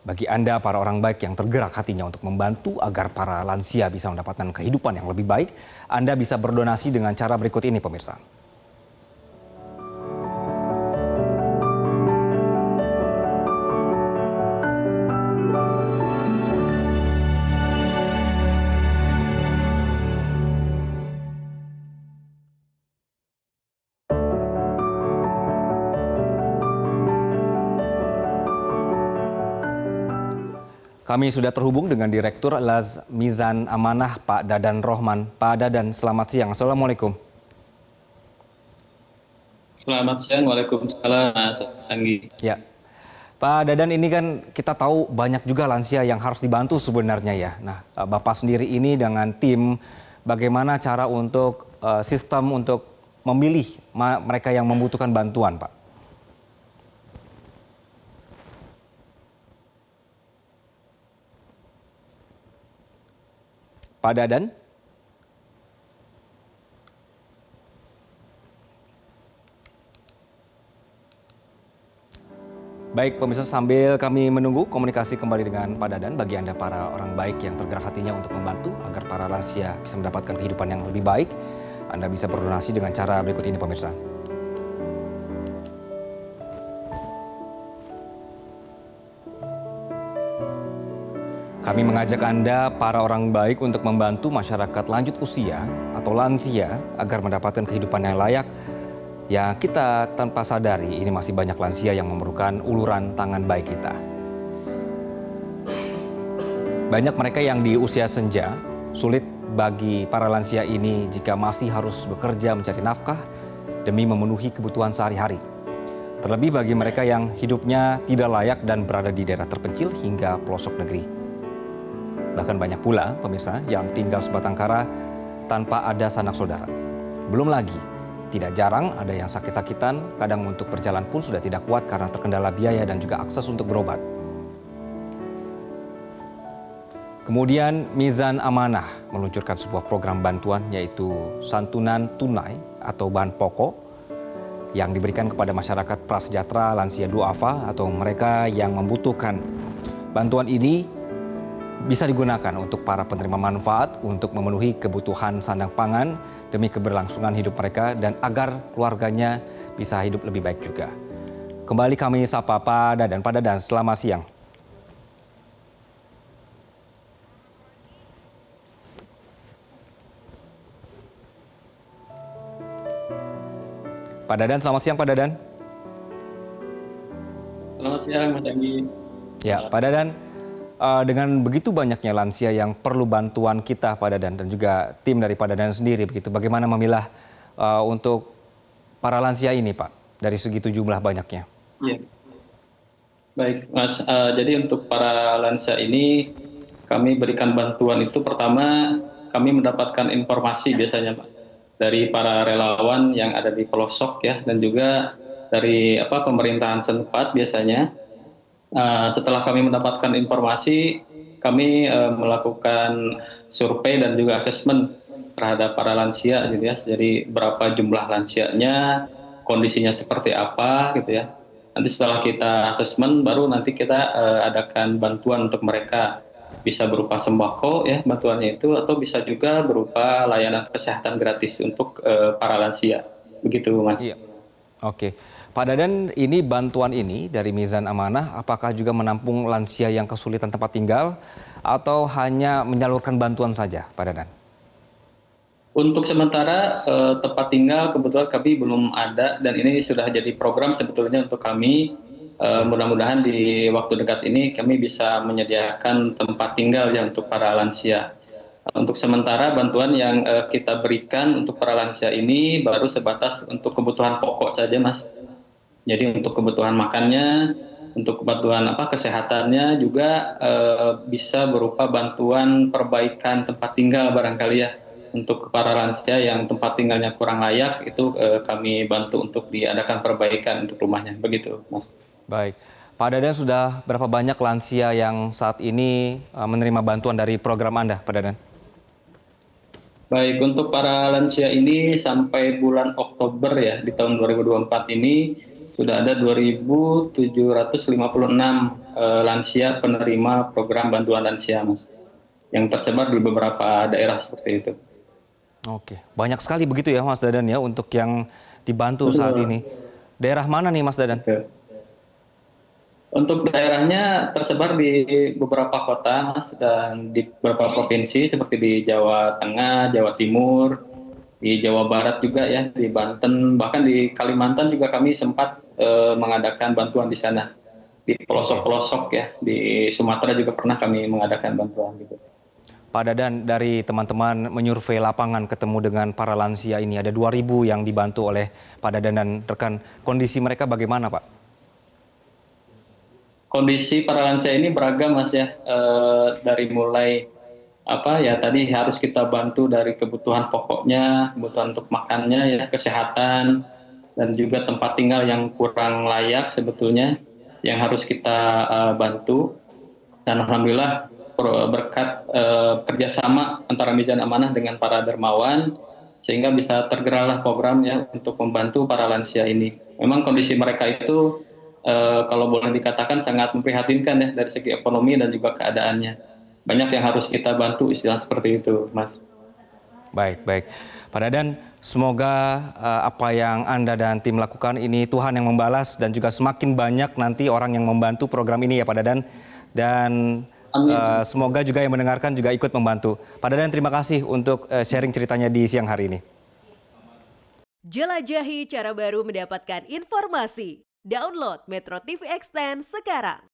Bagi Anda, para orang baik yang tergerak hatinya untuk membantu agar para lansia bisa mendapatkan kehidupan yang lebih baik, Anda bisa berdonasi dengan cara berikut ini, pemirsa. Kami sudah terhubung dengan Direktur Laz Mizan Amanah, Pak Dadan Rohman. Pak Dadan, selamat siang. Assalamualaikum. Selamat siang, Waalaikumsalam, Mas Anggi. Ya, Pak Dadan, ini kan kita tahu banyak juga lansia yang harus dibantu sebenarnya ya. Nah, Bapak sendiri ini dengan tim, bagaimana cara untuk sistem untuk memilih mereka yang membutuhkan bantuan, Pak? Pak Dadan? Baik, pemirsa, sambil kami menunggu komunikasi kembali dengan Pak Dadan, bagi Anda para orang baik yang tergerak hatinya untuk membantu agar para lansia bisa mendapatkan kehidupan yang lebih baik, Anda bisa berdonasi dengan cara berikut ini, pemirsa. Kami mengajak Anda, para orang baik, untuk membantu masyarakat lanjut usia atau lansia agar mendapatkan kehidupan yang layak. Ya, kita tanpa sadari ini masih banyak lansia yang memerlukan uluran tangan baik kita. Banyak mereka yang di usia senja, sulit bagi para lansia ini jika masih harus bekerja mencari nafkah demi memenuhi kebutuhan sehari-hari. Terlebih bagi mereka yang hidupnya tidak layak dan berada di daerah terpencil hingga pelosok negeri. Bahkan banyak pula, pemirsa, yang tinggal sebatang kara tanpa ada sanak saudara. Belum lagi, tidak jarang ada yang sakit-sakitan, kadang untuk berjalan pun sudah tidak kuat karena terkendala biaya dan juga akses untuk berobat. Kemudian Mizan Amanah meluncurkan sebuah program bantuan, yaitu santunan tunai atau bahan pokok yang diberikan kepada masyarakat prasejahtera lansia duafa atau mereka yang membutuhkan. Bantuan ini bisa digunakan untuk para penerima manfaat untuk memenuhi kebutuhan sandang pangan demi keberlangsungan hidup mereka dan agar keluarganya bisa hidup lebih baik juga. Kembali kami sapa Pak Dadan. Pak Dadan, selamat siang. Pak Dadan, selamat siang Pak Dadan. Selamat siang, Mas Anggi. Ya, Pak Dadan, dengan begitu banyaknya lansia yang perlu bantuan kita, Pak Dadan, dan juga tim dari Pak Dadan sendiri, begitu, bagaimana memilah untuk para lansia ini, Pak, dari segitu jumlah banyaknya? Iya. Baik, Mas. Jadi untuk para lansia ini, kami berikan bantuan itu pertama, kami mendapatkan informasi biasanya, Pak, dari para relawan yang ada di pelosok ya, dan juga dari pemerintahan setempat biasanya. Setelah kami mendapatkan informasi, kami melakukan survei dan juga asesmen terhadap para lansia gitu ya. Jadi berapa jumlah lansianya, kondisinya seperti apa gitu ya. Nanti setelah kita asesmen, baru nanti kita adakan bantuan untuk mereka. Bisa berupa sembako ya bantuannya itu, atau bisa juga berupa layanan kesehatan gratis untuk para lansia. Begitu, Mas. Iya. Oke. Pak Dadan, ini bantuan ini dari Mizan Amanah, apakah juga menampung lansia yang kesulitan tempat tinggal atau hanya menyalurkan bantuan saja, Pak Dadan? Untuk sementara tempat tinggal kebetulan kami belum ada, dan ini sudah jadi program sebetulnya untuk kami. Mudah-mudahan di waktu dekat ini kami bisa menyediakan tempat tinggal ya untuk para lansia. Untuk sementara bantuan yang kita berikan untuk para lansia ini baru sebatas untuk kebutuhan pokok saja, Mas. Jadi untuk kebutuhan makannya, untuk kebutuhan kesehatannya juga bisa berupa bantuan perbaikan tempat tinggal barangkali ya. Untuk para lansia yang tempat tinggalnya kurang layak, itu kami bantu untuk diadakan perbaikan untuk rumahnya. Begitu, Mas. Baik. Pak Dadan, sudah berapa banyak lansia yang saat ini menerima bantuan dari program Anda, Pak Dadan? Baik, untuk para lansia ini sampai bulan Oktober ya, di tahun 2024 ini, sudah ada 2.756 lansia penerima program bantuan lansia, Mas, yang tersebar di beberapa daerah seperti itu. Oke, banyak sekali begitu ya Mas Dadan ya untuk yang dibantu Betul. saat ini. Daerah mana nih Mas Dadan? Oke. Untuk daerahnya tersebar di beberapa kota, Mas, dan di beberapa provinsi seperti di Jawa Tengah, Jawa Timur, di Jawa Barat juga ya, di Banten, bahkan di Kalimantan juga kami sempat mengadakan bantuan di sana. Di pelosok-pelosok ya, di Sumatera juga pernah kami mengadakan bantuan gitu. Pak Dadan, dari teman-teman menyurvei lapangan ketemu dengan para lansia ini, ada 2.000 yang dibantu oleh Pak Dadan dan rekan. Kondisi mereka bagaimana Pak? Kondisi para lansia ini beragam, Mas ya. Dari mulai apa ya, tadi harus kita bantu dari kebutuhan pokoknya, kebutuhan untuk makannya ya, kesehatan, dan juga tempat tinggal yang kurang layak sebetulnya yang harus kita bantu. Dan alhamdulillah berkat kerjasama antara Mizan Amanah dengan para dermawan, sehingga bisa tergeraklah program ya untuk membantu para lansia ini. Memang kondisi mereka itu kalau boleh dikatakan sangat memprihatinkan ya dari segi ekonomi dan juga keadaannya. Banyak yang harus kita bantu, istilah seperti itu, Mas. Baik, baik. Pak Dadan, semoga apa yang Anda dan tim lakukan ini Tuhan yang membalas dan juga semakin banyak nanti orang yang membantu program ini ya Pak Dadan. Dan semoga juga yang mendengarkan juga ikut membantu. Pak Dadan, terima kasih untuk sharing ceritanya di siang hari ini. Jelajahi cara baru mendapatkan informasi. Download Metro TV Extend sekarang.